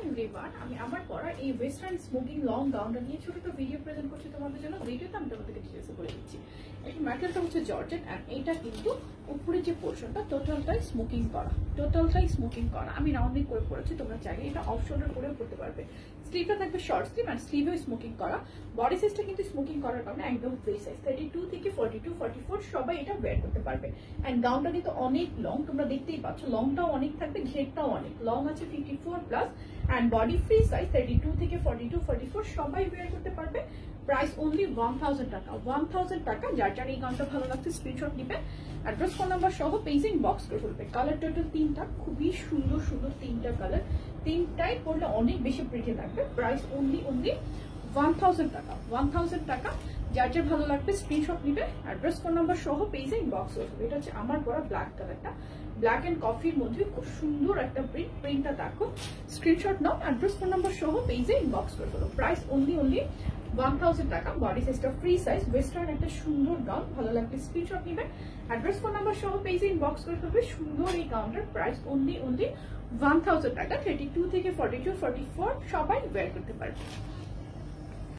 Everyone, আমি আমার পরা এই ওয়েস্টার্ন স্মোকিং লং গাউনটা নিয়ে ছোট একটা ভিডিও প্রেজেন্ট করছি তোমাদের জন্য। ভিডিওতে আমি তোমাদেরকে ডিটেইলসে বলে দিচ্ছি। এই ম্যাটেরিয়ালটা হচ্ছে জর্জেট অ্যান্ড এইটা কিন্তু উপরে যে পোর্শনটা টোটালটাই স্মোকিং করা। আমি রাউন্ডিং করে পড়েছি, তোমরা চাইলে এটা অফ শোল্ডার করেও পড়তে পারবে। স্লিভটা থাকবে শর্ট স্লিভ অ্যান্ড স্লিভেও স্মোকিং করা। বডি সাইজটা কিন্তু স্মোকিং করার কারণে একদম ফ্রি সাইজ 32 থেকে 42, 44 সবাই এটা ওয়্যার করতে পারবে। অ্যান্ড গাউনটা কিন্তু অনেক লং, তোমরা দেখতেই পাচ্ছ লংটাও অনেক থাকবে, ঘেরটাও অনেক লং আছে 54+। অ্যান্ড বডি ফ্রি সাইজ 32 থেকে 42, 44 সবাই ওয়্যার করতে পারবে। প্রাইস অনলি 1000 টাকা। 1000 টাকা। যার যার এই গাউনটা ভালো লাগছে স্ক্রিনশট নিবে, অ্যাড্রেস ফোন নাম্বার সহ পেজে ইনবক্স করে ফেলবে। কালার টোটাল 3টা, খুবই সুন্দর সুন্দর 3টা কালার, 3টাই পরলে অনেক বেশি প্রিটি লাগবে। প্রাইস অনলি 1000 টাকা। 1000 টাকা। যার যার ভালো লাগবে স্ক্রিনশট নিবে, অ্যাড্রেস ফোন নাম্বার সহ পেজে ইনবক্স করে ফেলবে। এটা হচ্ছে আমার পরা ব্ল্যাক কালারটা, ব্ল্যাক এন্ড কফির মধ্যে খুব সুন্দর একটা প্রিন্টটা দেখো। স্ক্রিনশট নাও, অ্যাড্রেস ফোন নাম্বার সহ পেজে ইনবক্স করে ফেলো। প্রাইস অনলি 1000 টাকা। বডি সাইজটা ফ্রি সাইজ, ওয়েস্টার্ন একটা সুন্দর গাউন, ভালো লাগবে স্ক্রিনশট নিবে, অ্যাড্রেস ফোন নাম্বার সহ পেজে ইনবক্স করে ফেলবে। সুন্দর এই গাউনটার প্রাইস অনলি 1000 টাকা। 32 থেকে 42, 44 সবাই ওয়্যার করতে পারবে।